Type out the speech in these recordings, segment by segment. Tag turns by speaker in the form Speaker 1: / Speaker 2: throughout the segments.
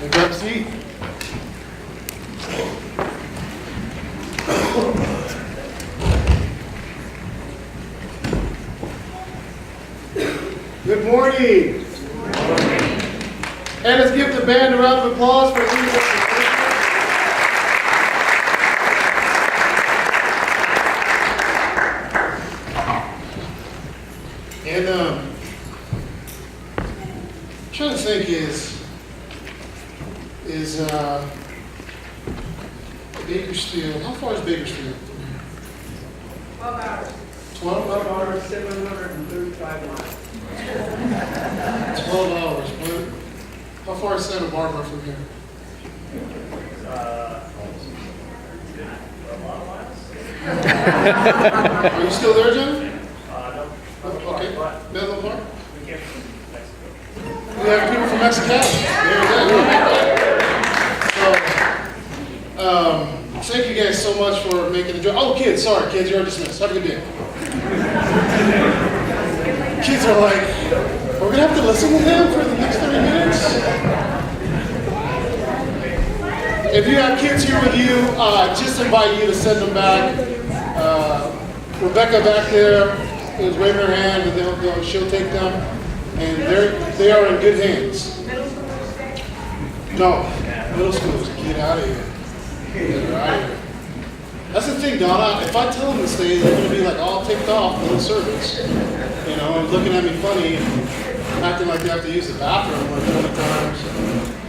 Speaker 1: And grab a seat. Good morning. And let's give the band a round of applause for leading us. And I'm trying to think is Bakersfield, how far is Bakersfield?
Speaker 2: 12 hours.
Speaker 1: 12
Speaker 2: hours, 735 miles.
Speaker 1: 12 hours. How far is Santa Barbara from here?
Speaker 2: A lot of miles.
Speaker 1: Are you still there, John?
Speaker 2: No.
Speaker 1: Okay. Menlo Park?
Speaker 2: We came from Mexico.
Speaker 1: We have people from Mexico. So, thank you guys so much for making the drive. Oh, kids, sorry, kids, you're dismissed. Have a good day. Kids are like, we're going to have to listen to him for the next 30 minutes. If you have kids here with you, just invite you to send them back. Rebecca back there is waving her hand, and she'll take them. And they are in good hands. No, middle schoolers, get out of here. Get out of here. That's the thing, Donna. If I tell them to stay, they're going to be like all ticked off, little servants, and looking at me funny and acting like they have to use the bathroom like 20 times.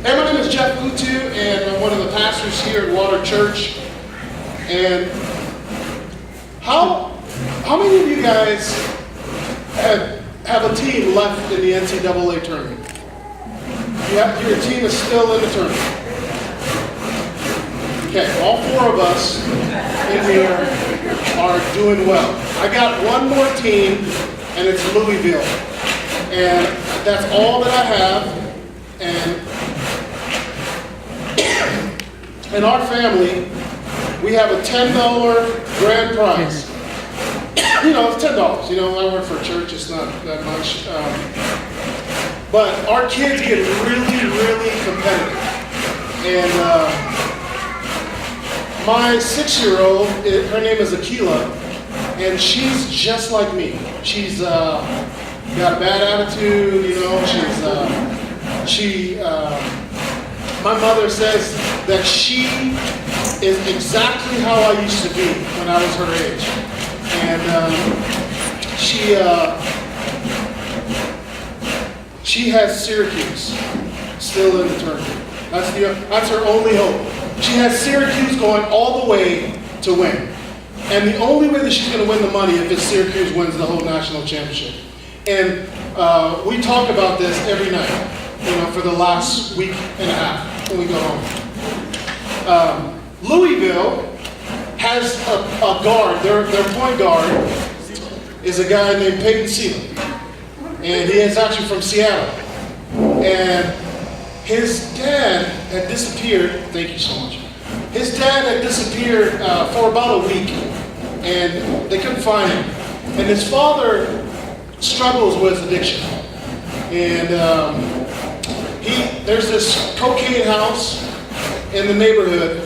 Speaker 1: Hey, my name is Jeff Utu, and I'm one of the pastors here at Water Church. And how many of you guys have a team left in the NCAA tournament? Your team is still in the tournament. Okay, all four of us in here are doing well. I got one more team, and it's Louisville. And that's all that I have. And in our family, we have a $10 grand prize. It's $10. I work for a church, it's not that much. But our kids get really, really competitive. And my 6-year-old, her name is Akila, and she's just like me. She's got a bad attitude, my mother says that she is exactly how I used to be when I was her age. And she has Syracuse still in the tournament. That's her only hope. She has Syracuse going all the way to win. And the only way that she's going to win the money is if Syracuse wins the whole national championship. And we talk about this every night, for the last week and a half when we go home. Louisville has a guard. Their point guard is a guy named Peyton Seaman. And he is actually from Seattle. And his dad had disappeared. Thank you so much. His dad had disappeared for about a week, and they couldn't find him. And his father struggles with addiction. And there's this cocaine house in the neighborhood.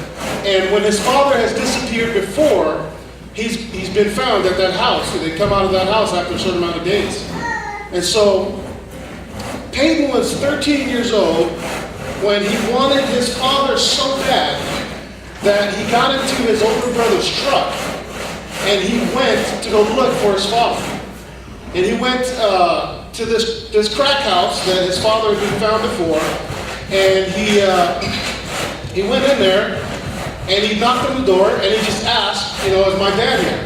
Speaker 1: And when his father has disappeared before, he's been found at that house. So they come out of that house after a certain amount of days. And so Peyton was 13 years old when he wanted his father so bad that he got into his older brother's truck and he went to go look for his father. And he went to this crack house that his father had been found before, and he went in there and he knocked on the door and he just asked, is my dad here?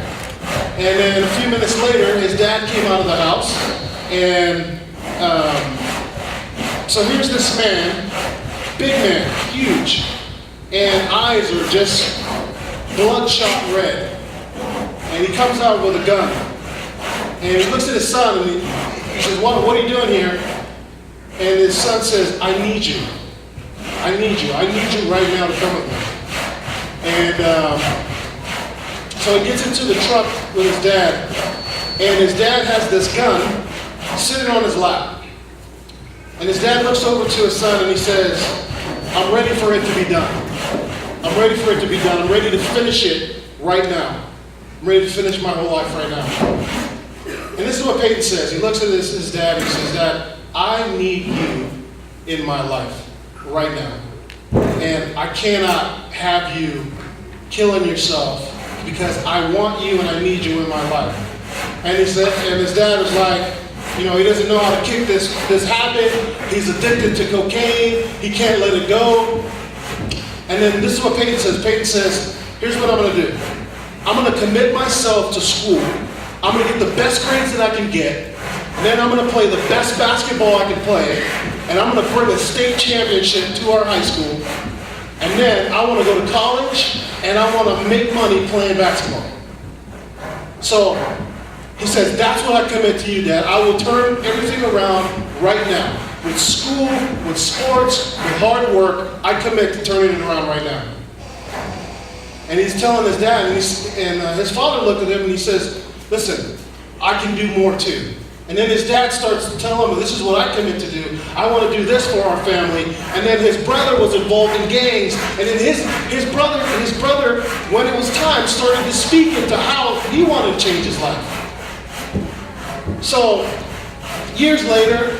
Speaker 1: And then a few minutes later, his dad came out of the house. And so here's this man, big man, huge, and eyes are just bloodshot red. And he comes out with a gun. And he looks at his son and he says, what are you doing here? And his son says, I need you. I need you right now to come with me. And so he gets into the truck with his dad. And his dad has this gun sitting on his lap. And his dad looks over to his son and he says, I'm ready for it to be done. I'm ready for it to be done. I'm ready to finish it right now. I'm ready to finish my whole life right now. And this is what Peyton says. He looks at his dad and he says, Dad, I need you in my life right now. And I cannot have you killing yourself because I want you and I need you in my life. And his dad was like, he doesn't know how to kick this habit. He's addicted to cocaine. He can't let it go. And then this is what Peyton says. Peyton says, here's what I'm going to do. I'm going to commit myself to school. I'm going to get the best grades that I can get. And then I'm going to play the best basketball I can play. And I'm going to bring a state championship to our high school. And then I want to go to college and I want to make money playing basketball. So he says, that's what I commit to you, Dad. I will turn everything around right now. With school, with sports, with hard work, I commit to turning it around right now. And he's telling his dad, and his father looked at him and he says, listen, I can do more too. And then his dad starts to tell him, this is what I commit to do. I want to do this for our family. And then his brother was involved in gangs. And then his brother, when it was time, started to speak into how he wanted to change his life. So, years later,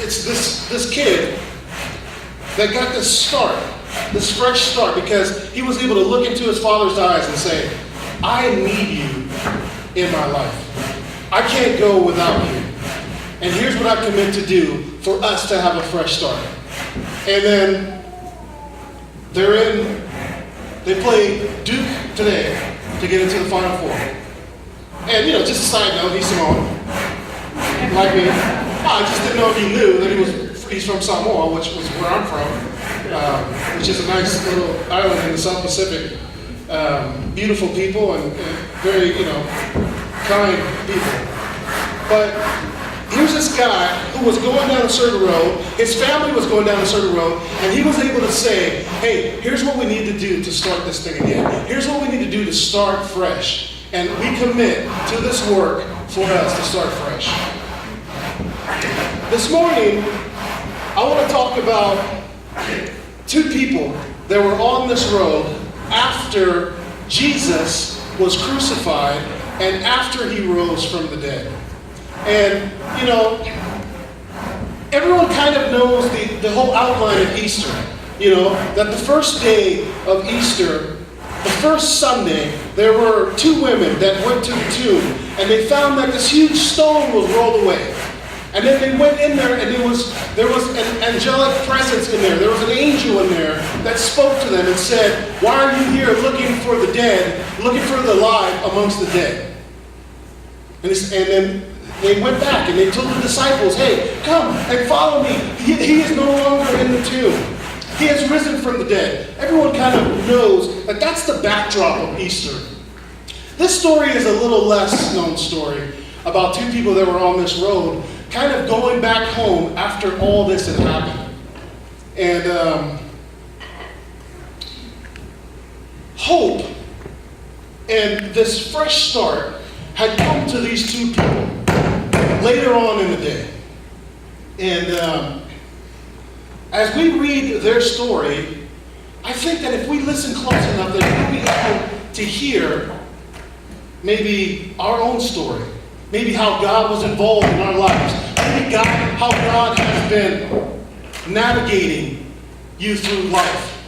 Speaker 1: it's this kid that got this start, this fresh start, because he was able to look into his father's eyes and say, I need you in my life. I can't go without you. And here's what I commit to do for us to have a fresh start. And then they play Duke today to get into the Final Four. And just a side note, he's Samoan, like me. I just didn't know if you knew that he's from Samoa, which was where I'm from, which is a nice little island in the South Pacific. Beautiful people and very, kind people. But here's this guy who was going down a certain road, his family was going down a certain road, and he was able to say, hey, here's what we need to do to start this thing again. Here's what we need to do to start fresh. And we commit to this work for us to start fresh. This morning, I want to talk about two people that were on this road after Jesus was crucified and after he rose from the dead. And, everyone kind of knows the whole outline of Easter. That the first day of Easter, the first Sunday, there were two women that went to the tomb, and they found that this huge stone was rolled away. And then they went in there, and there was an angelic presence in there. There was an angel in there that spoke to them and said, why are you here looking for the dead, looking for the alive amongst the dead? And then they went back and they told the disciples, hey, come and follow me. He is no longer in the tomb. He has risen from the dead. Everyone kind of knows that that's the backdrop of Easter. This story is a little less known story about two people that were on this road, kind of going back home after all this had happened. And hope and this fresh start had come to these two people later on in the day. And as we read their story, I think that if we listen close enough, that we'll be able to hear maybe our own story. Maybe how God was involved in our lives. Maybe how God has been navigating you through life.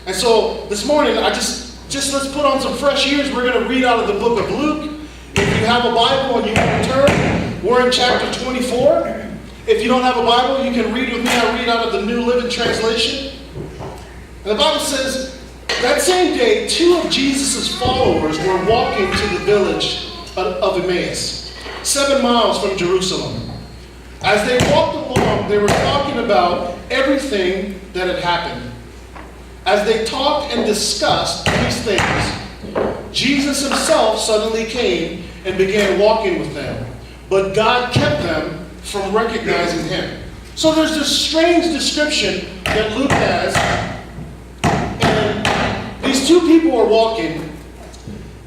Speaker 1: And so this morning, just let's put on some fresh ears. We're going to read out of the book of Luke. If you have a Bible and you want to turn, we're in chapter 24. If you don't have a Bible, you can read with me. I read out of the New Living Translation. And the Bible says, that same day, two of Jesus' followers were walking to the village of Emmaus, 7 miles from Jerusalem. As they walked along, they were talking about everything that had happened. As they talked and discussed these things, Jesus himself suddenly came and began walking with them. But God kept them from recognizing him. So there's this strange description that Luke has. And these two people are walking,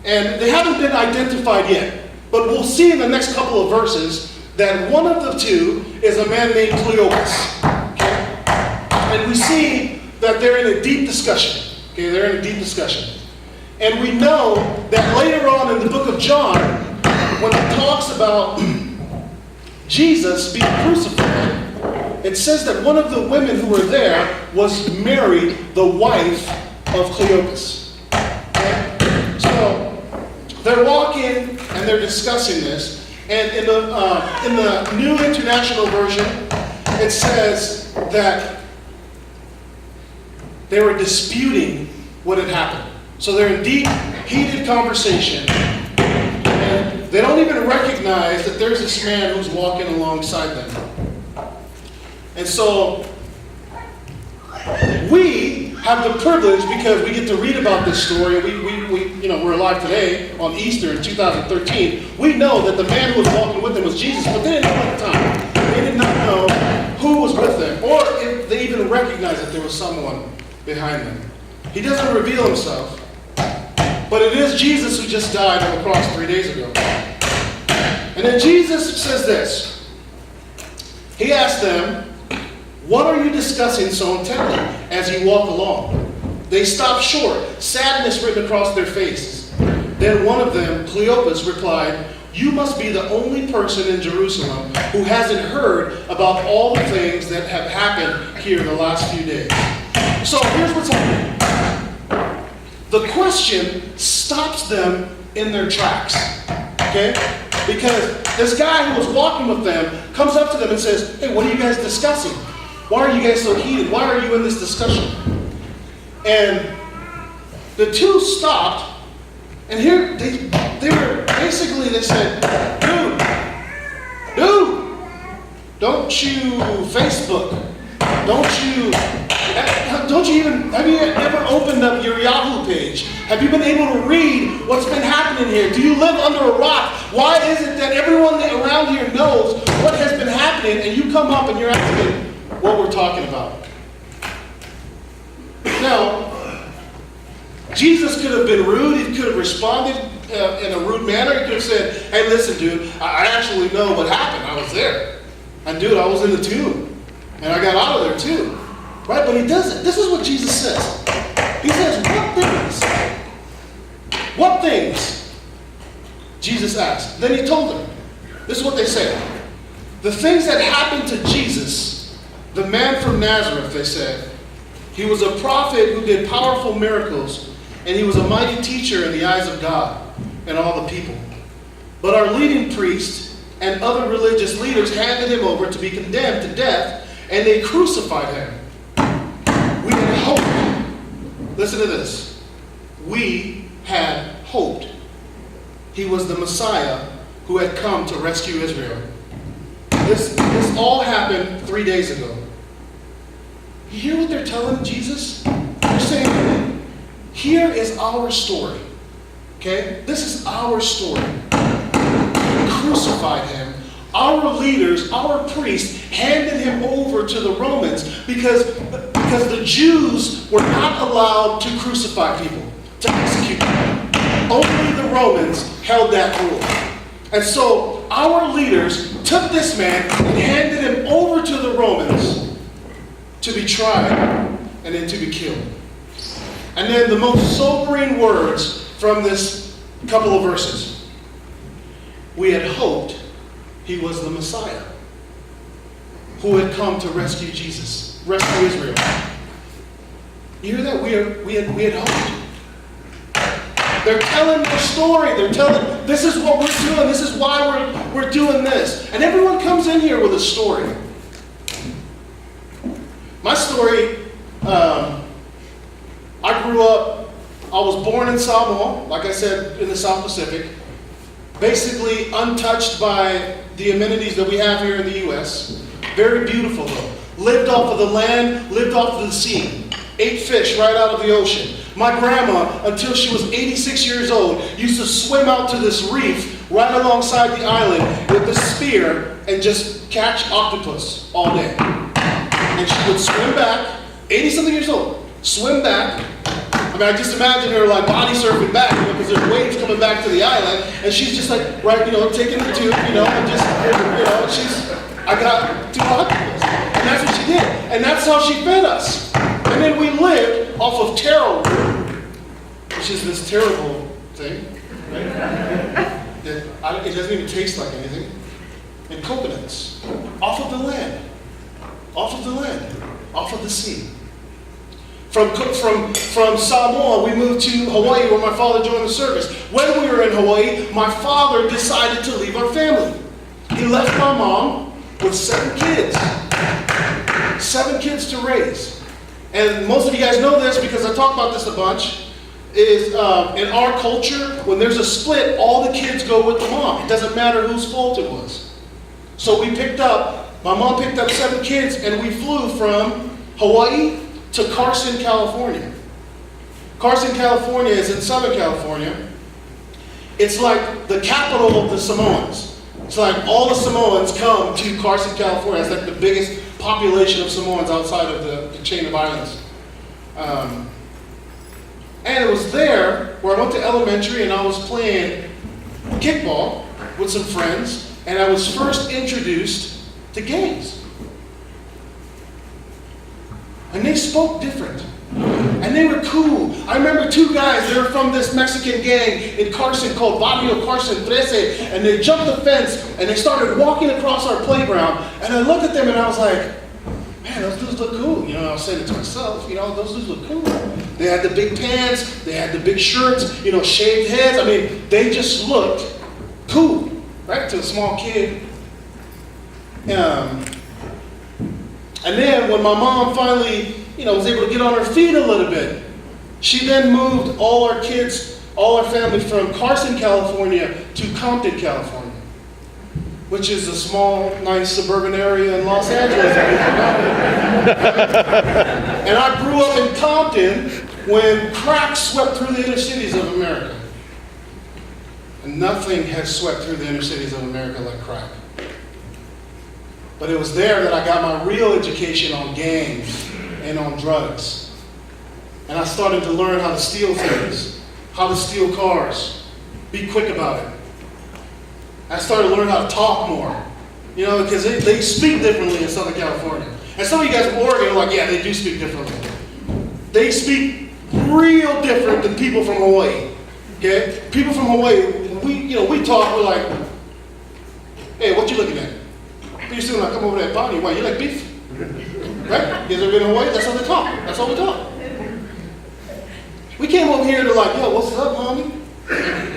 Speaker 1: and they haven't been identified yet. But we'll see in the next couple of verses that one of the two is a man named Cleopas. Okay? And we see that they're in a deep discussion. Okay, they're in a deep discussion. And we know that later on in the book of John, when it talks about Jesus being crucified, it says that one of the women who were there was Mary, the wife of Cleopas. Okay? So they're walking and they're discussing this. And in the New International Version, it says that they were disputing what had happened. So they're in deep, heated conversation. And they don't even recognize that there's this man who's walking alongside them. And so we have the privilege, because we get to read about this story. We're alive today on Easter in 2013. We know that the man who was walking with them was Jesus, but they didn't know at the time. They did not know who was with them, or if they even recognized that there was someone behind them. He doesn't reveal himself, but it is Jesus who just died on the cross 3 days ago. And then Jesus says this. He asked them, "What are you discussing so intently as you walk along?" They stopped short, sadness written across their faces. Then one of them, Cleopas, replied, "You must be the only person in Jerusalem who hasn't heard about all the things that have happened here the last few days." So here's what's happening. The question stops them in their tracks. Okay? Because this guy who was walking with them comes up to them and says, "Hey, what are you guys discussing? Why are you guys so heated? Why are you in this discussion?" And the two stopped, and here they said, dude, don't you Facebook? Have you ever opened up your Yahoo page? Have you been able to read what's been happening here? Do you live under a rock? Why is it that everyone around here knows what has been happening, and you come up and you're asking what we're talking about? Now, Jesus could have been rude. He could have responded in a rude manner. He could have said, "Hey, listen, dude, I actually know what happened. I was there. And dude, I was in the tomb. And I got out of there too." Right? But he doesn't. This is what Jesus says. He says, "What things? What things?" Jesus asked. Then he told them. This is what they said. The things that happened to Jesus, the man from Nazareth, they said. He was a prophet who did powerful miracles, and he was a mighty teacher in the eyes of God and all the people. But our leading priests and other religious leaders handed him over to be condemned to death, and they crucified him. We had hoped. Listen to this. We had hoped he was the Messiah who had come to rescue Israel. This all happened 3 days ago. You hear what they're telling Jesus? They're saying, here is our story. Okay? This is our story. We crucified him. Our leaders, our priests, handed him over to the Romans because the Jews were not allowed to crucify people, to execute them. Only the Romans held that rule. And so our leaders took this man and handed him over to the Romans to be tried and then to be killed. And then the most sobering words from this couple of verses. We had hoped he was the Messiah who had come to rescue rescue Israel. You hear that? We had hoped. They're telling their story. They're telling, this is what we're doing. This is why we're doing this. And everyone comes in here with a story. My story, I grew up, I was born in Samoa, like I said, in the South Pacific. Basically untouched by the amenities that we have here in the U.S. Very beautiful though. Lived off of the land, lived off of the sea. Ate fish right out of the ocean. My grandma, until she was 86 years old, used to swim out to this reef right alongside the island with a spear and just catch octopus all day. And she would swim back, 80-something years old, swim back. I mean, I just imagine her like body surfing back, because there's waves coming back to the island, and she's just like, right, taking the tube, and just, I got 2 octopus. And that's what she did. And that's how she fed us. And then we lived off of taro root, which is this terrible thing, right? It doesn't even taste like anything. And coconuts. Off of the land. Off of the land. Off of the sea. From Samoa, we moved to Hawaii where my father joined the service. When we were in Hawaii, my father decided to leave our family. He left my mom with 7 kids. 7 kids to raise. And most of you guys know this because I talk about this a bunch, is in our culture, when there's a split, all the kids go with the mom. It doesn't matter whose fault it was. So my mom picked up 7 kids and we flew from Hawaii to Carson, California. Carson, California is in Southern California. It's like the capital of the Samoans. It's like all the Samoans come to Carson, California. It's like the biggest population of Samoans outside of the chain of islands. And it was there where I went to elementary and I was playing kickball with some friends, and I was first introduced to gays. And they spoke different. And they were cool. I remember 2 guys, they were from this Mexican gang in Carson called Barrio Carson 13, and they jumped the fence and they started walking across our playground. And I looked at them and I was like, man, those dudes look cool. You know, I was saying it to myself, those dudes look cool. They had the big pants, they had the big shirts, shaved heads. I mean, they just looked cool, right, to a small kid. And then when my mom finally, was able to get on her feet a little bit, she then moved all our family from Carson, California to Compton, California, which is a small, nice suburban area in Los Angeles. And I grew up in Compton when crack swept through the inner cities of America. And nothing has swept through the inner cities of America like crack. But it was there that I got my real education on gangs and on drugs. And I started to learn how to steal things, how to steal cars, be quick about it. I started to learn how to talk more, because they speak differently in Southern California. And some of you guys from Oregon are like, yeah, they do speak differently. They speak real different than people from Hawaii, okay? People from Hawaii, we talk, we're like, hey, what you looking at? Pretty soon I come over that body, why, you like beef? Right? You guys ever been in Hawaii? That's how they talk. That's how we talk. We came over here to like, yo, what's up, homie?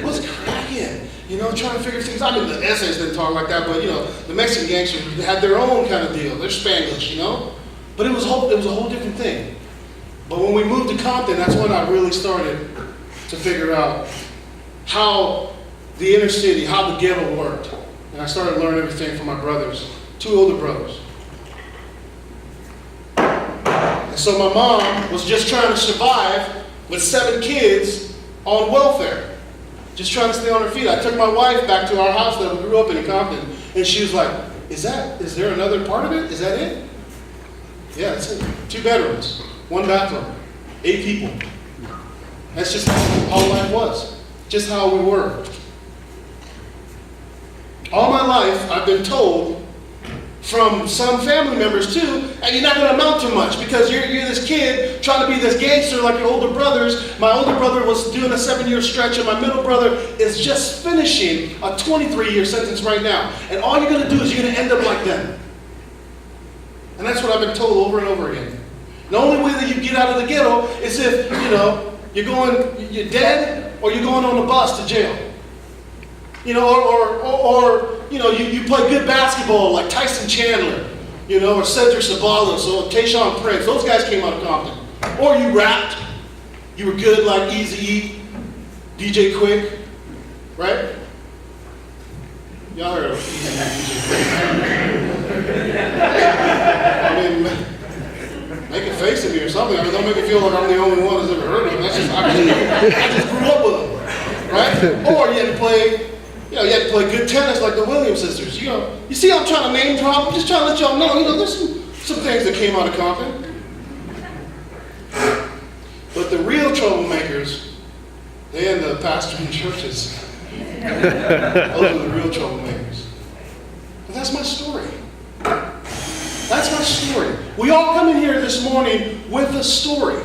Speaker 1: What's cracking? Trying to figure things out. I mean, the essays didn't talk like that, but the Mexican gangsters had their own kind of deal. They're Spanglish, But it was a whole different thing. But when we moved to Compton, that's when I really started to figure out how the inner city, how the ghetto worked. And I started learning everything from my brothers, 2 older brothers. And so my mom was just trying to survive with 7 kids on welfare. Just trying to stay on her feet. I took my wife back to our house that we grew up in Compton, and she was like, is there another part of it? Is that it? Yeah, that's it. 2 bedrooms, 1 bathroom, 8 people. That's just how life was. Just how we were. All my life, I've been told from some family members too, and you're not going to amount to much because you're this kid trying to be this gangster like your older brothers. My older brother was doing a 7-year stretch, and my middle brother is just finishing a 23-year sentence right now. And all you're going to do is you're going to end up like them. And that's what I've been told over and over again. The only way that you get out of the ghetto is if, you're dead or you're going on a bus to jail. You play good basketball like Tyson Chandler, or Cedric Ceballos or Tayshaun Prince. Those guys came out of Compton. Or you rapped. You were good like Eazy-E, DJ Quick, right? Y'all heard of Eazy-E, DJ Quick. Make a face at me or something. Don't make it feel like I'm the only one that's ever heard of them. I just grew up with them, right? Or you had to play good tennis like the Williams sisters. You see I'm trying to name drop? I'm just trying to let y'all know, there's some things that came out of Compton. But the real troublemakers, they end up pastoring churches. Those are the real troublemakers. But that's my story. That's my story. We all come in here this morning with a story.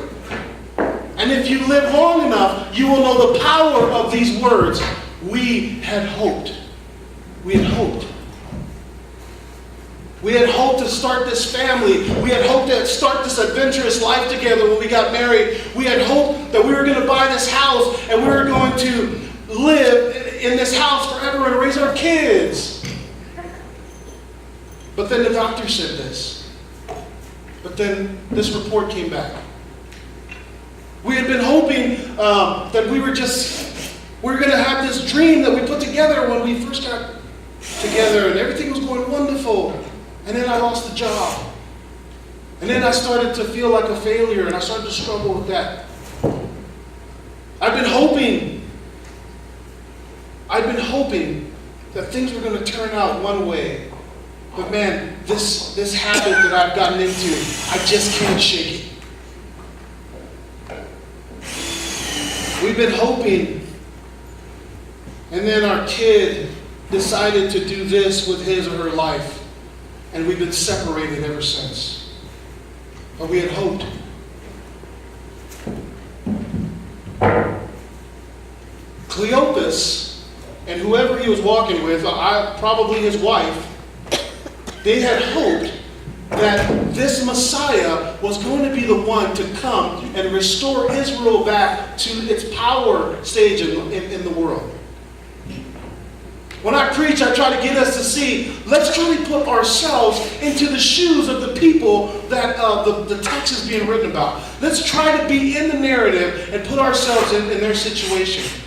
Speaker 1: And if you live long enough, you will know the power of these words. We had hoped. We had hoped. We had hoped to start this family. We had hoped to start this adventurous life together when we got married. We had hoped that we were going to buy this house and we were going to live in this house forever and raise our kids. But then the doctor said this. But then this report came back. We had been hoping that we were going to have this dream that we put together when we first got together and everything was going wonderful. And then I lost the job. And then I started to feel like a failure and I started to struggle with that. I've been hoping that things were going to turn out one way. But man, this habit that I've gotten into, I just can't shake it. We've been hoping, and then our kid decided to do this with his or her life, and we've been separated ever since. But we had hoped. Cleopas, and whoever he was walking with, probably his wife, they had hoped that this Messiah was going to be the one to come and restore Israel back to its power stage in the world. When I preach, I try to get us to see, let's truly put ourselves into the shoes of the people that the text is being written about. Let's try to be in the narrative and put ourselves in their situation.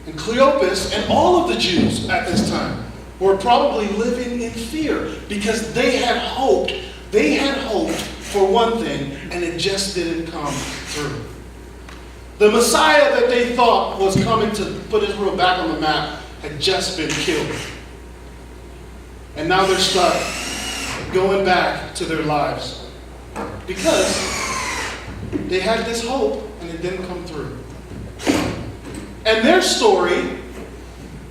Speaker 1: And Cleopas and all of the Jews at this time were probably living in fear because they had hoped for one thing and it just didn't come through. The Messiah that they thought was coming to put Israel back on the map had just been killed. And now they're stuck going back to their lives because they had this hope and it didn't come through. And their story,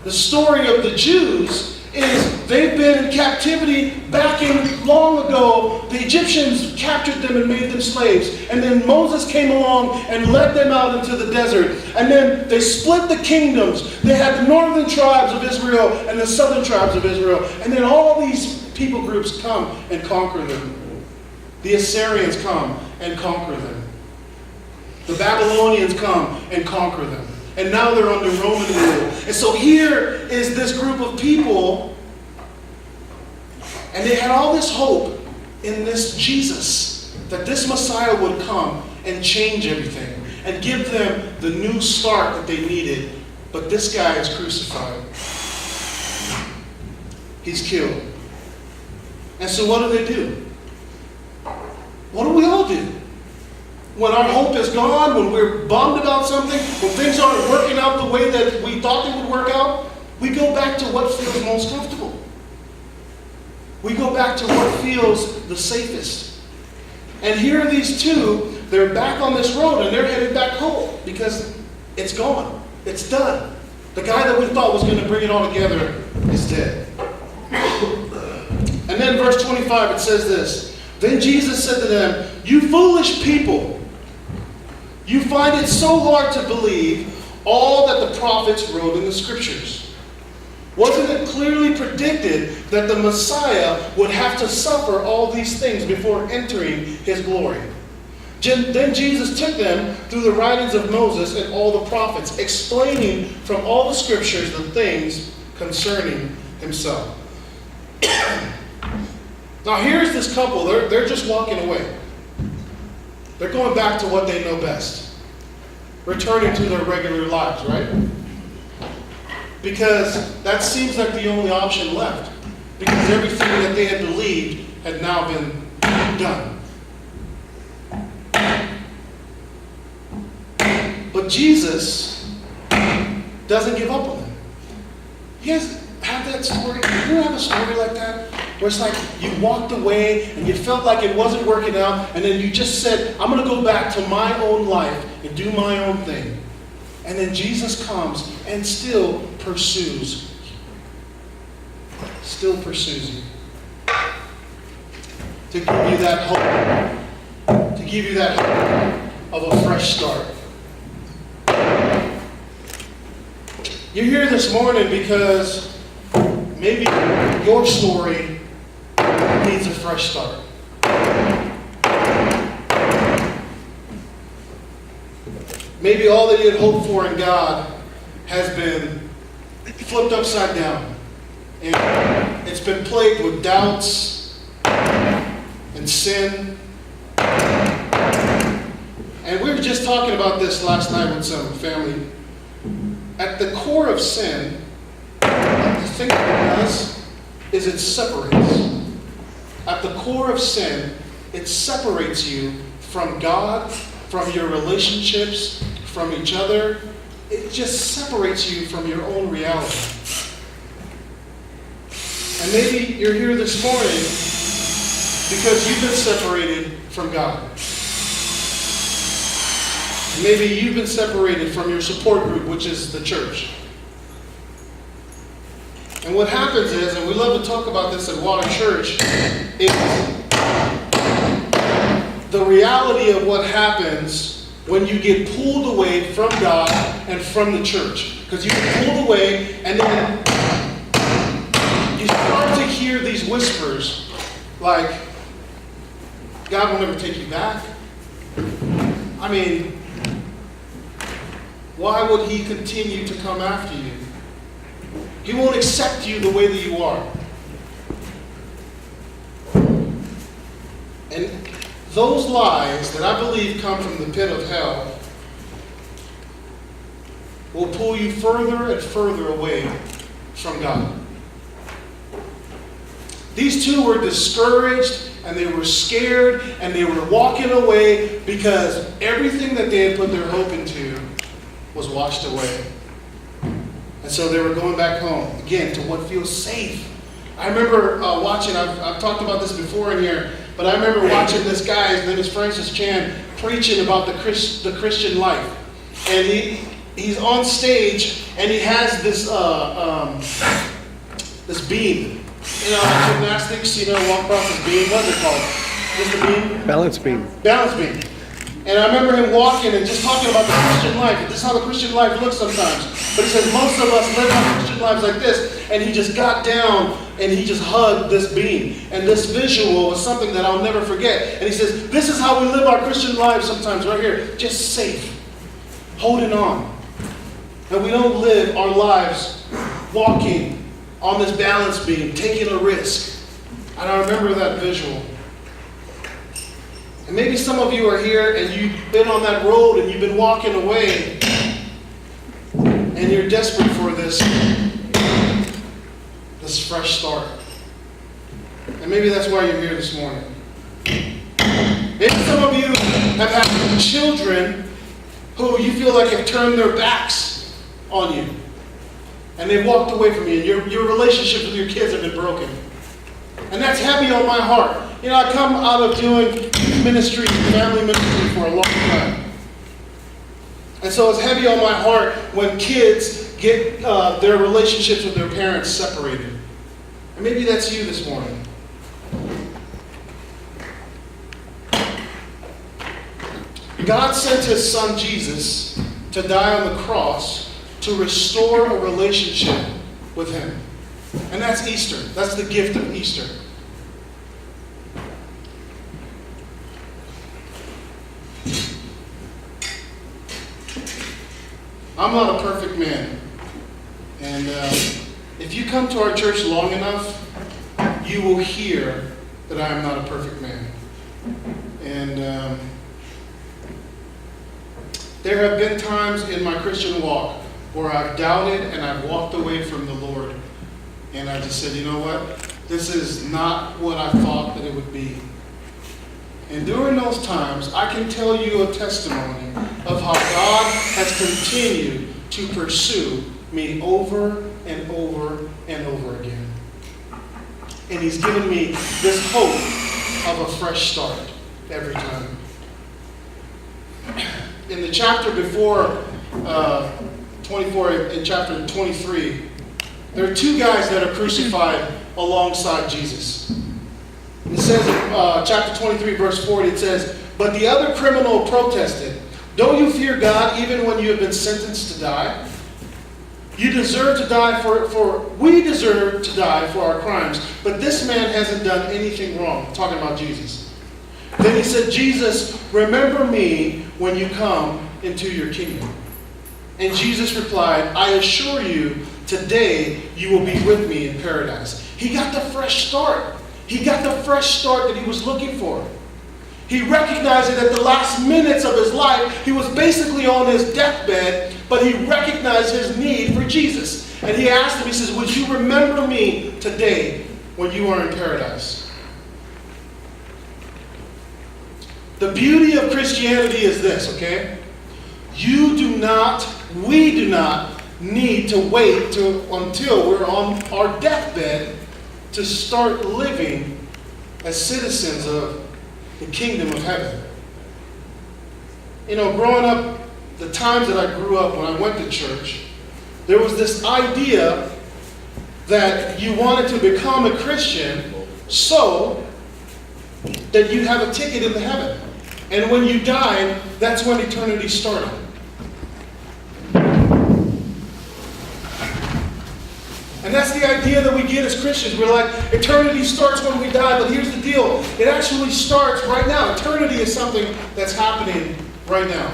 Speaker 1: the story of the Jews, is they've been in captivity back in long ago. The Egyptians captured them and made them slaves. And then Moses came along and led them out into the desert. And then they split the kingdoms. They had the northern tribes of Israel and the southern tribes of Israel. And then all these people groups come and conquer them. The Assyrians come and conquer them. The Babylonians come and conquer them. And now they're under Roman rule. And so here is this group of people, and they had all this hope in this Jesus, that this Messiah would come and change everything and give them the new start that they needed. But this guy is crucified. He's killed. And so what do? What do we all do? When our hope is gone, when we're bummed about something, when things aren't working out the way that we thought they would work out, we go back to what feels most comfortable. We go back to what feels the safest. And here are these two, they're back on this road and they're headed back home because it's gone. It's done. The guy that we thought was going to bring it all together is dead. And then verse 25, it says this. Then Jesus said to them, "You foolish people, you find it so hard to believe all that the prophets wrote in the scriptures. Wasn't it clearly predicted that the Messiah would have to suffer all these things before entering his glory?" Then Jesus took them through the writings of Moses and all the prophets, explaining from all the scriptures the things concerning himself. Now here's this couple, they're just walking away. They're going back to what they know best. Returning to their regular lives, right? Because that seems like the only option left. Because everything that they had believed had now been done. But Jesus doesn't give up on them. You guys have that story? You have a story like that? Where it's like you walked away and you felt like it wasn't working out, and then you just said, I'm going to go back to my own life and do my own thing. And then Jesus comes and still pursues still pursues you. To give you that hope. To give you that hope of a fresh start. You're here this morning because maybe your story needs a fresh start. Maybe all that you had hoped for in God has been flipped upside down. And it's been plagued with doubts and sin. And we were just talking about this last night with some family. At the core of sin, the thing that it does is it separates. At the core of sin, it separates you from God, from your relationships, from each other. It just separates you from your own reality. And maybe you're here this morning because you've been separated from God. Maybe you've been separated from your support group, which is the church. And what happens is, and we love to talk about this at Water Church, is the reality of what happens when you get pulled away from God and from the church. Because you get pulled away and then you start to hear these whispers like, God will never take you back. I mean, why would he continue to come after you? He won't accept you the way that you are. And those lies that I believe come from the pit of hell will pull you further and further away from God. These two were discouraged and they were scared and they were walking away because everything that they had put their hope into was washed away. And so they were going back home, again, to what feels safe. I remember watching, I've talked about this before in here, but I remember watching this guy, his name is Francis Chan, preaching about the Christian life. And he's on stage and he has this this beam. You know, gymnastics, walk across this beam. What's it called? Just the beam?
Speaker 3: Balance beam.
Speaker 1: Balance beam. And I remember him walking and just talking about the Christian life. This is how the Christian life looks sometimes. But he says most of us live our Christian lives like this. And he just got down and he just hugged this beam. And this visual was something that I'll never forget. And he says, this is how we live our Christian lives sometimes, right here. Just safe. Holding on. And we don't live our lives walking on this balance beam, taking a risk. And I remember that visual. And maybe some of you are here and you've been on that road and you've been walking away and you're desperate for this fresh start. And maybe that's why you're here this morning. Maybe some of you have had children who you feel like have turned their backs on you. And they've walked away from you and your relationships with your kids have been broken. And that's heavy on my heart. I come out of doing ministry, family ministry for a long time. And so it's heavy on my heart when kids get their relationships with their parents separated. And maybe that's you this morning. God sent his son Jesus to die on the cross to restore a relationship with him. And that's Easter. That's the gift of Easter. I'm not a perfect man. And if you come to our church long enough, you will hear that I am not a perfect man. And there have been times in my Christian walk where I've doubted and I've walked away from the Lord. And I just said, you know what? This is not what I thought that it would be. And during those times, I can tell you a testimony of how God has continued to pursue me over and over and over again. And he's given me this hope of a fresh start every time. In the chapter before 24, in chapter 23, There are two guys that are crucified alongside Jesus. It says in chapter 23, verse 40, it says, "But the other criminal protested, 'Don't you fear God even when you have been sentenced to die? You deserve to die for we deserve to die for our crimes, but this man hasn't done anything wrong.'" Talking about Jesus. Then he said, "Jesus, remember me when you come into your kingdom." And Jesus replied, "I assure you, today you will be with me in paradise." He got the fresh start. He got the fresh start that he was looking for. He recognized that at the last minutes of his life, he was basically on his deathbed, but he recognized his need for Jesus. And he asked him, he says, "Would you remember me today when you are in paradise?" The beauty of Christianity is this, okay? We do not need to wait until we're on our deathbed to start living as citizens of the kingdom of heaven. You know, growing up, the times that I grew up when I went to church, there was this idea that you wanted to become a Christian so that you'd have a ticket into heaven. And when you died, that's when eternity started. And that's the idea that we get as Christians. We're like, eternity starts when we die, but here's the deal. It actually starts right now. Eternity is something that's happening right now.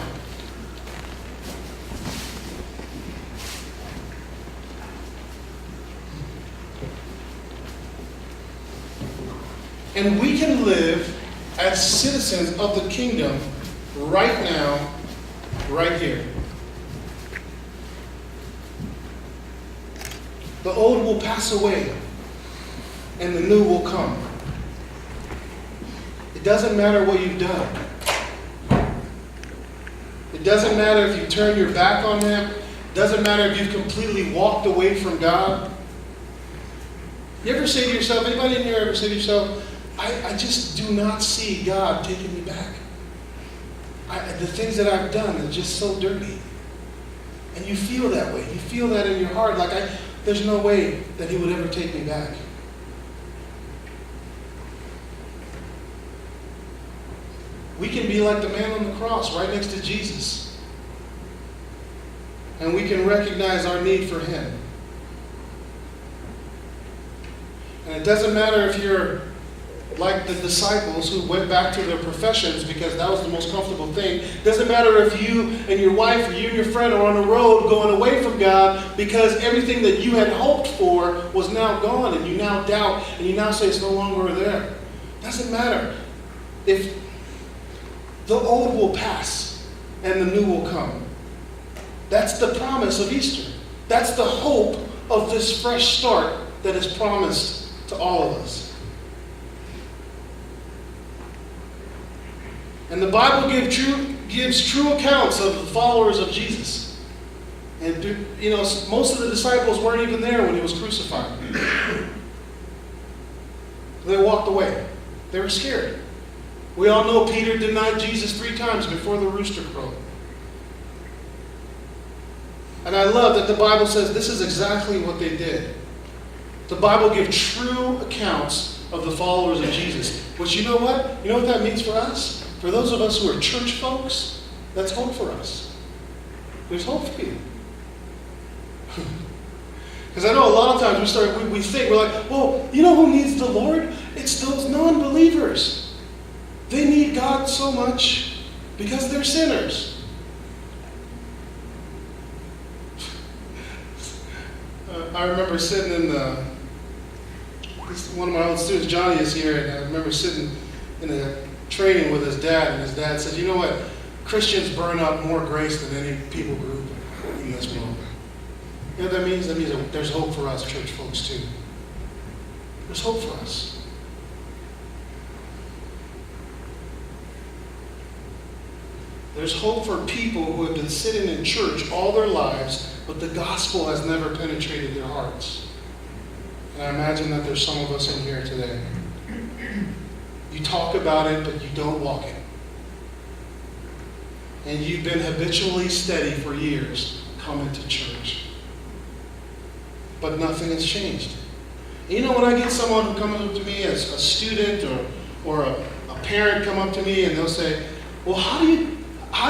Speaker 1: And we can live as citizens of the kingdom right now, right here. The old will pass away, and the new will come. It doesn't matter what you've done. It doesn't matter if you turn your back on Him. It doesn't matter if you've completely walked away from God. You ever say to yourself, anybody in here ever say to yourself, I just do not see God taking me back. The things that I've done are just so dirty. And you feel that way. You feel that in your heart, like there's no way that He would ever take me back. We can be like the man on the cross right next to Jesus. And we can recognize our need for Him. And it doesn't matter if you're like the disciples who went back to their professions because that was the most comfortable thing. It doesn't matter if you and your wife or you and your friend are on the road going away from God because everything that you had hoped for was now gone and you now doubt and you now say it's no longer there. It doesn't matter. If the old will pass and the new will come. That's the promise of Easter. That's the hope of this fresh start that is promised to all of us. And the Bible gives true accounts of the followers of Jesus. And you know, most of the disciples weren't even there when He was crucified. They walked away. They were scared. We all know Peter denied Jesus 3 times before the rooster crowed. And I love that the Bible says this is exactly what they did. The Bible gives true accounts of the followers of Jesus. Which, you know what? You know what that means for us? For those of us who are church folks, that's hope for us. There's hope for you. Because I know a lot of times we think, we're like, well, you know who needs the Lord? It's those non-believers. They need God so much because they're sinners. I remember sitting in one of my old students, Johnny, is here, and I remember sitting in a training with his dad, and his dad said, you know what? Christians burn up more grace than any people group in this world. You know what that means? That means that there's hope for us church folks too. There's hope for us. There's hope for people who have been sitting in church all their lives, but the gospel has never penetrated their hearts. And I imagine that there's some of us in here today. You talk about it, but you don't walk it. And you've been habitually steady for years coming to church. but nothing has changed. And you know, when I get someone who comes up to me as a student or a parent come up to me and they'll say, well, how do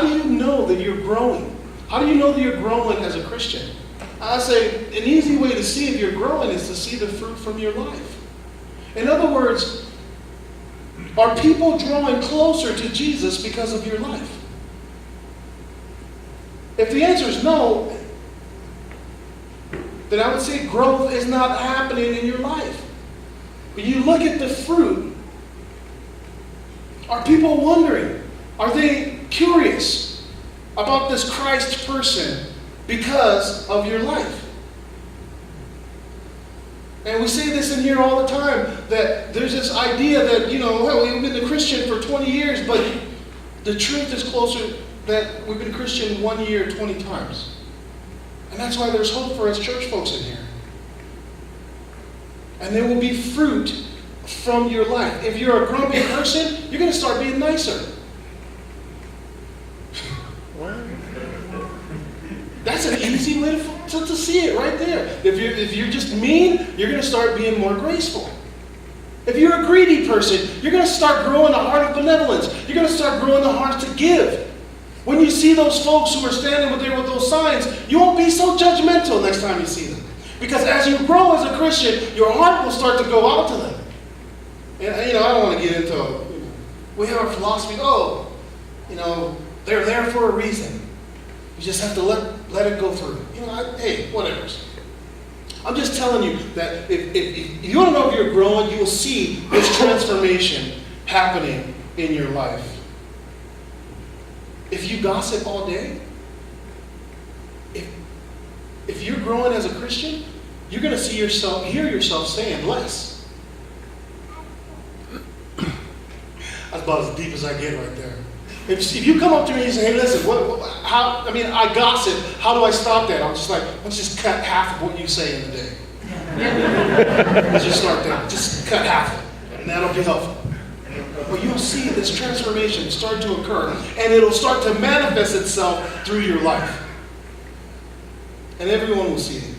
Speaker 1: you know that you're growing? How do you know that you're growing as a Christian? I say, an easy way to see if you're growing is to see the fruit from your life. In other words, are people drawing closer to Jesus because of your life? If the answer is no, then I would say growth is not happening in your life. But you look at the fruit. Are people wondering? Are they curious about this Christ person because of your life? And we say this in here all the time, that there's this idea that, well, we've been a Christian for 20 years, but the truth is closer that we've been Christian 1 year 20 times. And that's why there's hope for us church folks in here. And there will be fruit from your life. If you're a grumpy person, you're going to start being nicer. That's an easy way to see it right there. If you're just mean, you're going to start being more graceful. If you're a greedy person, you're going to start growing a heart of benevolence. You're going to start growing the heart to give. When you see those folks who are standing there with those signs, you won't be so judgmental next time you see them. Because as you grow as a Christian, your heart will start to go out to them. And I don't want to get into, we have our philosophy, they're there for a reason. You just have to let it go through. Hey, whatever. I'm just telling you that if you want to know if you're growing, you will see this transformation happening in your life. If you gossip all day, if you're growing as a Christian, you're going to hear yourself saying less. That's about as deep as I get right there. If you come up to me and say, hey, listen, I gossip. How do I stop that? I'm just like, let's just cut half of what you say in a day. Let's just start there. Just cut half of it, and that'll be helpful. But you'll see this transformation start to occur, and it'll start to manifest itself through your life. And everyone will see it.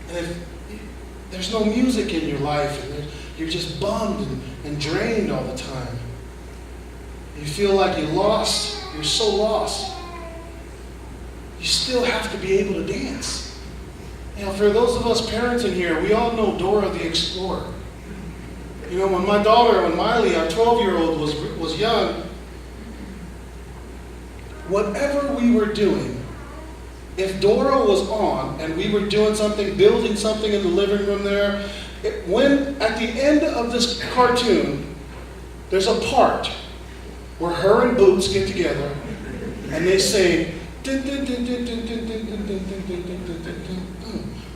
Speaker 1: And if there's no music in your life, and you're just bummed and drained all the time, you feel like you're lost, you're so lost, you still have to be able to dance. For those of us parents in here, we all know Dora the Explorer. When my daughter, when Miley, our 12-year-old, was young, whatever we were doing, if Dora was on and we were doing something, building something in the living room there, when at the end of this cartoon, there's a part where her and Boots get together and they say,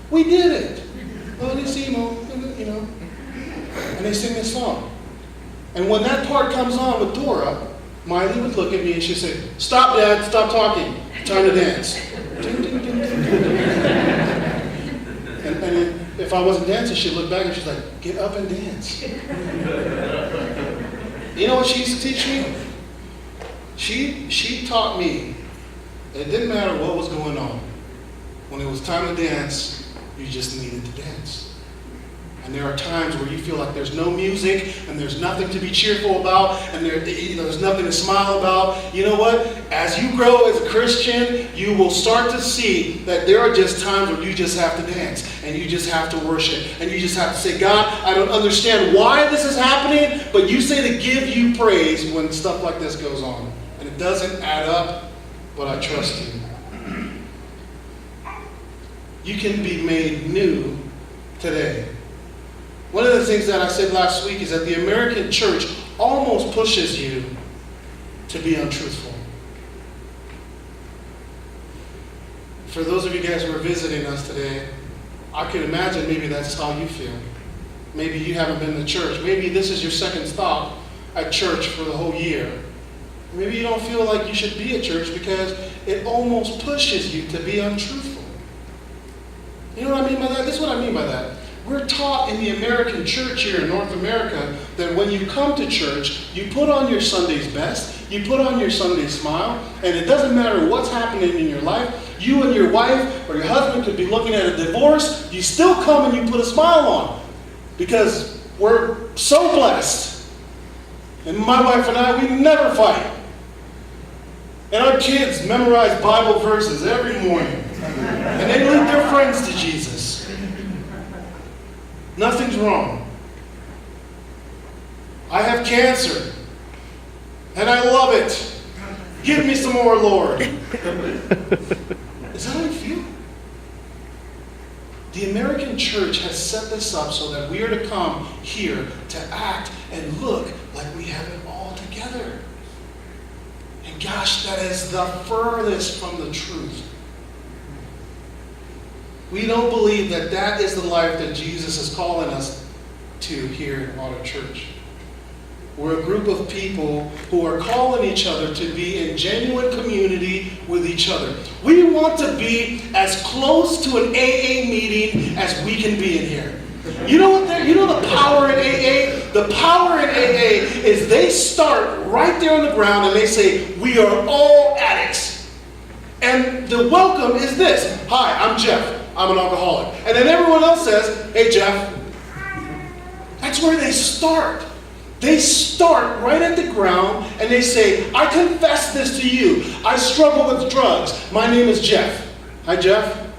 Speaker 1: we did it. And they sing this song. And when that part comes on with Dora, Miley would look at me and she'd say, stop, Dad, stop talking. Time to dance. And if I wasn't dancing, she'd look back and she's like, get up and dance. You know what she used to teach me? She taught me that it didn't matter what was going on. When it was time to dance, you just needed to dance. And there are times where you feel like there's no music and there's nothing to be cheerful about and there's nothing to smile about. You know what? As you grow as a Christian, you will start to see that there are just times where you just have to dance and you just have to worship and you just have to say, God, I don't understand why this is happening, but you say to give you praise when stuff like this goes on. And it doesn't add up, but I trust you. You can be made new today. One of the things that I said last week is that the American church almost pushes you to be untruthful. For those of you guys who are visiting us today, I can imagine maybe that's how you feel. Maybe you haven't been to church. Maybe this is your second stop at church for the whole year. Maybe you don't feel like you should be at church because it almost pushes you to be untruthful. You know what I mean by that? This is what I mean by that. We're taught in the American church here in North America that when you come to church, you put on your Sunday's best, you put on your Sunday smile, and it doesn't matter what's happening in your life, You and your wife or your husband could be looking at a divorce. You still come and you put a smile on because we're so blessed. And my wife and I, we never fight. And our kids memorize Bible verses every morning. And they lead their friends to Jesus. Nothing's wrong. I have cancer. And I love it. Give me some more, Lord. Is that how you feel? The American church has set this up so that we are to come here to act and look like we have it all together. And gosh, that is the furthest from the truth. We don't believe that that is the life that Jesus is calling us to here in Auto Church. We're a group of people who are calling each other to be in genuine community with each other. We want to be as close to an AA meeting as we can be in here. You know what? You know the power in AA? The power in AA is they start right there on the ground and they say, we are all addicts. And the welcome is this. Hi, I'm Jeff. I'm an alcoholic. And then everyone else says, hey, Jeff. That's where they start. They start right at the ground and they say, I confess this to you. I struggle with drugs. My name is Jeff. Hi, Jeff.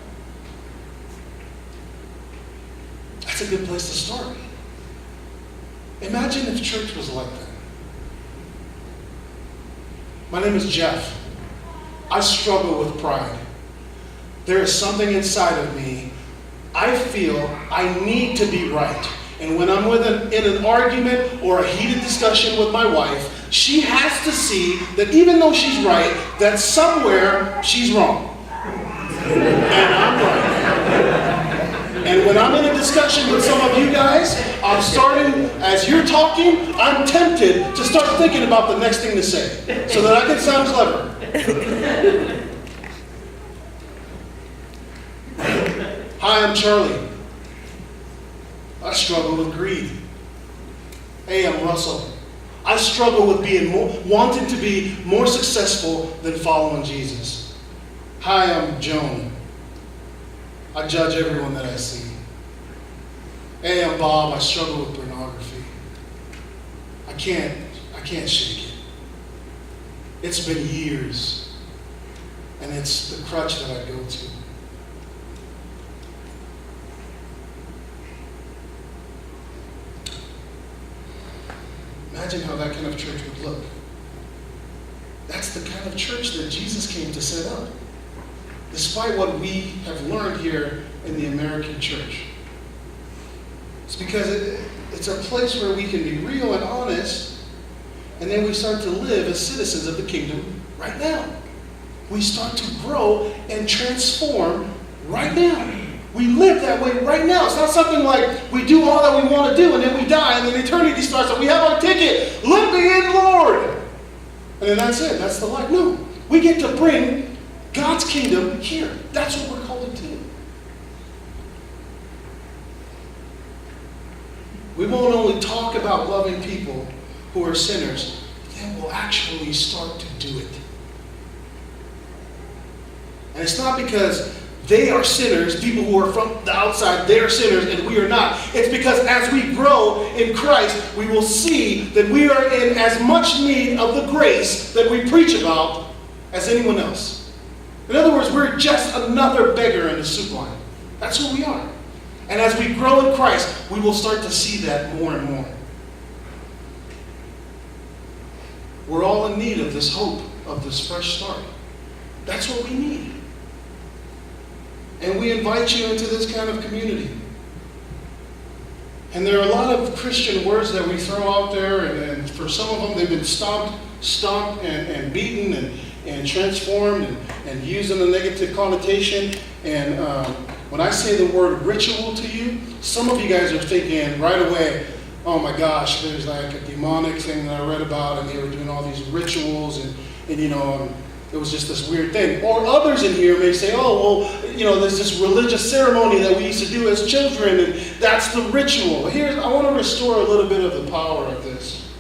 Speaker 1: That's a good place to start. Imagine if church was like that. My name is Jeff. I struggle with pride. There is something inside of me. I feel I need to be right. And when I'm in an argument or a heated discussion with my wife, she has to see that even though she's right, that somewhere she's wrong. And I'm right. And when I'm in a discussion with some of you guys, I'm starting, as you're talking, I'm tempted to start thinking about the next thing to say so that I can sound clever. Hi, I'm Charlie. I struggle with greed. Hey, I'm Russell. I struggle with wanting to be more successful than following Jesus. Hi, I'm Joan. I judge everyone that I see. Hey, I'm Bob. I struggle with pornography. I can't shake it. It's been years, and it's the crutch that I go to. Imagine how that kind of church would look. That's the kind of church that Jesus came to set up. Despite what we have learned here in the American church. It's because it's a place where we can be real and honest, and then we start to live as citizens of the kingdom right now. We start to grow and transform right now. We live that way right now. It's not something like we do all that we want to do and then we die and then eternity starts and we have our ticket. Let me in, Lord. And then that's it. That's the life. No. We get to bring God's kingdom here. That's what we're called to do. We won't only talk about loving people who are sinners, then we'll actually start to do it. And it's not because they are sinners, people who are from the outside, they're sinners and we are not. It's because as we grow in Christ, we will see that we are in as much need of the grace that we preach about as anyone else. In other words, we're just another beggar in the soup line. That's who we are. And as we grow in Christ, we will start to see that more and more. We're all in need of this hope, of this fresh start. That's what we need. And we invite you into this kind of community. And there are a lot of Christian words that we throw out there, and for some of them they've been stomped and beaten and transformed and used in a negative connotation. And when I say the word ritual to you, some of you guys are thinking right away, oh my gosh, there's like a demonic thing that I read about, and they were doing all these rituals, and you know, it was just this weird thing. Or others in here may say, oh, well, you know, there's this religious ceremony that we used to do as children, and that's the ritual. I want to restore a little bit of the power of this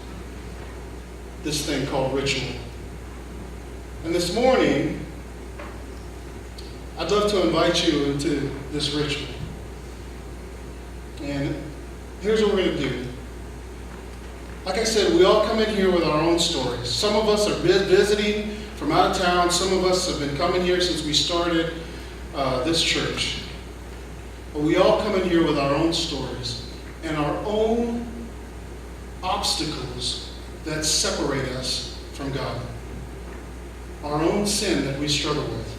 Speaker 1: thing called ritual. And this morning, I'd love to invite you into this ritual. And here's what we're going to do. Like I said, we all come in here with our own stories. Some of us are visiting from out of town. Some of us have been coming here since we started this church. But we all come in here with our own stories and our own obstacles that separate us from God. Our own sin that we struggle with.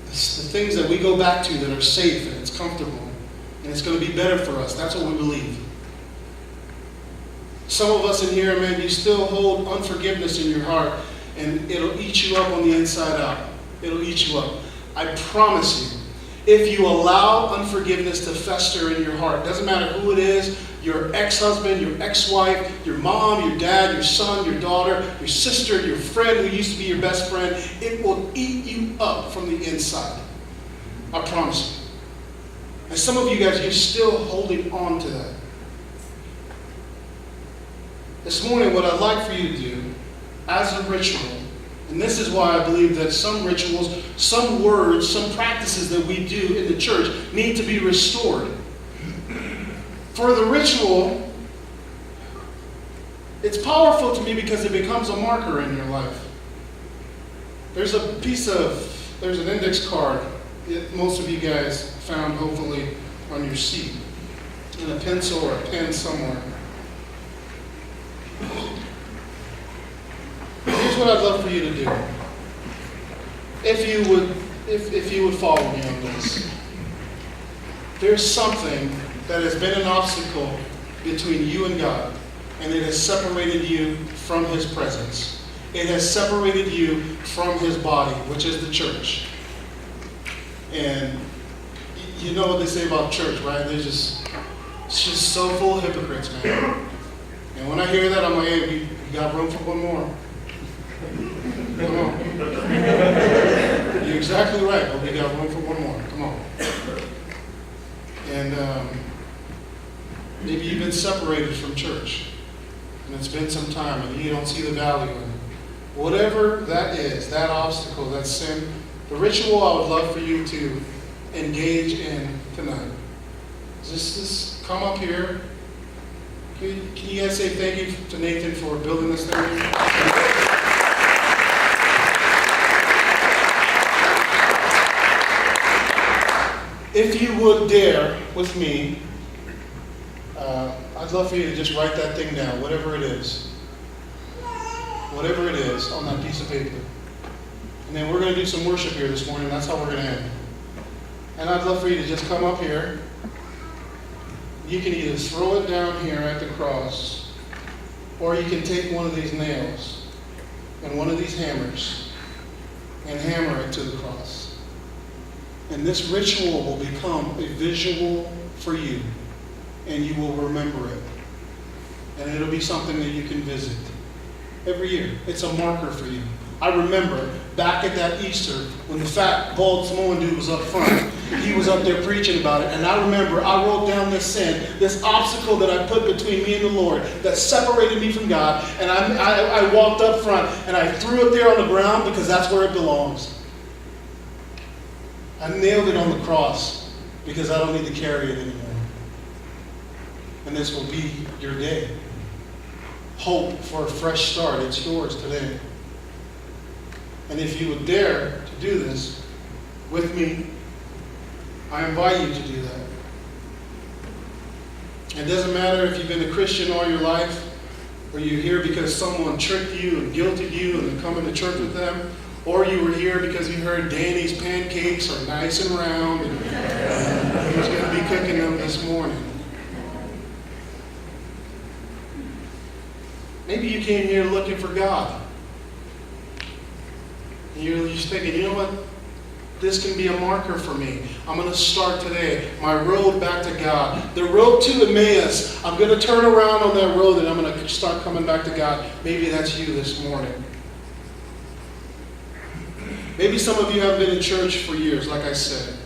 Speaker 1: It's the things that we go back to that are safe and it's comfortable and it's going to be better for us. That's what we believe. Some of us in here, man, you still hold unforgiveness in your heart and it'll eat you up on the inside out. It'll eat you up. I promise you, if you allow unforgiveness to fester in your heart, doesn't matter who it is, your ex-husband, your ex-wife, your mom, your dad, your son, your daughter, your sister, your friend who used to be your best friend, it will eat you up from the inside. I promise you. And some of you guys, you're still holding on to that. This morning, what I'd like for you to do, as a ritual, and this is why I believe that some rituals, some words, some practices that we do in the church need to be restored. For the ritual, it's powerful to me because it becomes a marker in your life. There's an index card that most of you guys found hopefully on your seat, and a pencil or a pen somewhere. Here's what I'd love for you to do. If you would follow me on this. There's something that has been an obstacle between you and God, and it has separated you from His presence. It has separated you from His body, which is the church. And you know what they say about church, right? It's just so full of hypocrites, man. And when I hear that, I'm like, hey, we got room for one more. Come on. You're exactly right, but we got room for one more. Come on. And maybe you've been separated from church, and it's been some time, and you don't see the value in it. Whatever that is, that obstacle, that sin, the ritual I would love for you to engage in tonight. Just come up here. Can you guys say thank you to Nathan for building this thing? If you would dare, with me, I'd love for you to just write that thing down, whatever it is. Whatever it is on that piece of paper. And then we're going to do some worship here this morning. That's how we're going to end. And I'd love for you to just come up here. You can either throw it down here at the cross, or you can take one of these nails and one of these hammers and hammer it to the cross. And this ritual will become a visual for you, and you will remember it. And it'll be something that you can visit every year. It's a marker for you. I remember back at that Easter when the fat, bald Samoan dude was up front. He was up there preaching about it. And I remember I wrote down this sin, this obstacle that I put between me and the Lord that separated me from God. And I walked up front and I threw it there on the ground because that's where it belongs. I nailed it on the cross because I don't need to carry it anymore. And this will be your day. Hope for a fresh start. It's yours today. And if you would dare to do this with me, I invite you to do that. It doesn't matter if you've been a Christian all your life, or you're here because someone tricked you and guilted you into coming to church with them, or you were here because you heard Danny's pancakes are nice and round and he was going to be cooking them this morning. Maybe you came here looking for God. And you're just thinking, you know what? This can be a marker for me. I'm going to start today my road back to God. The road to Emmaus. I'm going to turn around on that road and I'm going to start coming back to God. Maybe that's you this morning. Maybe some of you have been in church for years, like I said.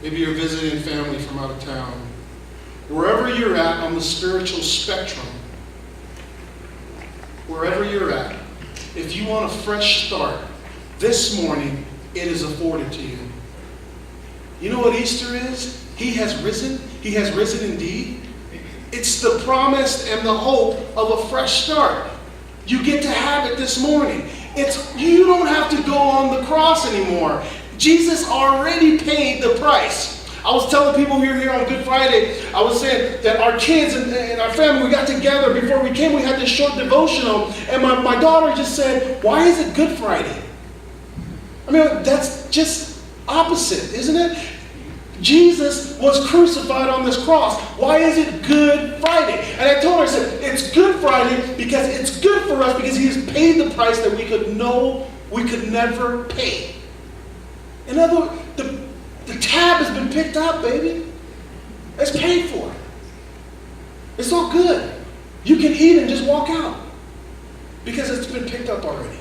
Speaker 1: Maybe you're visiting family from out of town. Wherever you're at on the spiritual spectrum, wherever you're at, if you want a fresh start, this morning it is afforded to you. You know what Easter is? He has risen. He has risen indeed. It's the promise and the hope of a fresh start. You get to have it this morning. You don't have to go on the cross anymore. Jesus already paid the price. I was telling people who were here on Good Friday, I was saying that our kids and our family, we got together before we came, we had this short devotional, and my daughter just said, why is it Good Friday? I mean, that's just opposite, isn't it? Jesus was crucified on this cross. Why is it Good Friday? And I told her, I said, it's Good Friday because it's good for us because he has paid the price that we could never pay. In other words, the tab has been picked up, baby. It's paid for. It's all good. You can eat and just walk out because it's been picked up already.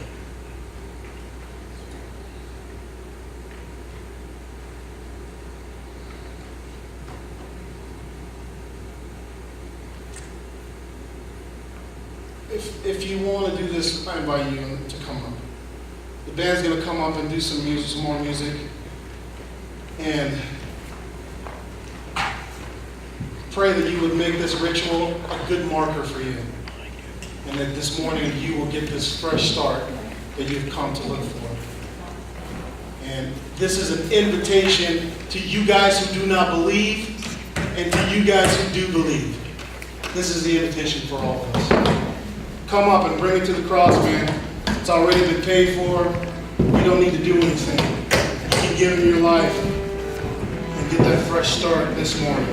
Speaker 1: If you want to do this, I invite you to come up. The band's going to come up and do some music, some more music. And pray that you would make this ritual a good marker for you. And that this morning you will get this fresh start that you've come to look for. And this is an invitation to you guys who do not believe and to you guys who do believe. This is the invitation for all of us. Come up and bring it to the cross, man. It's already been paid for. You don't need to do anything. You can give him your life and get that fresh start this morning.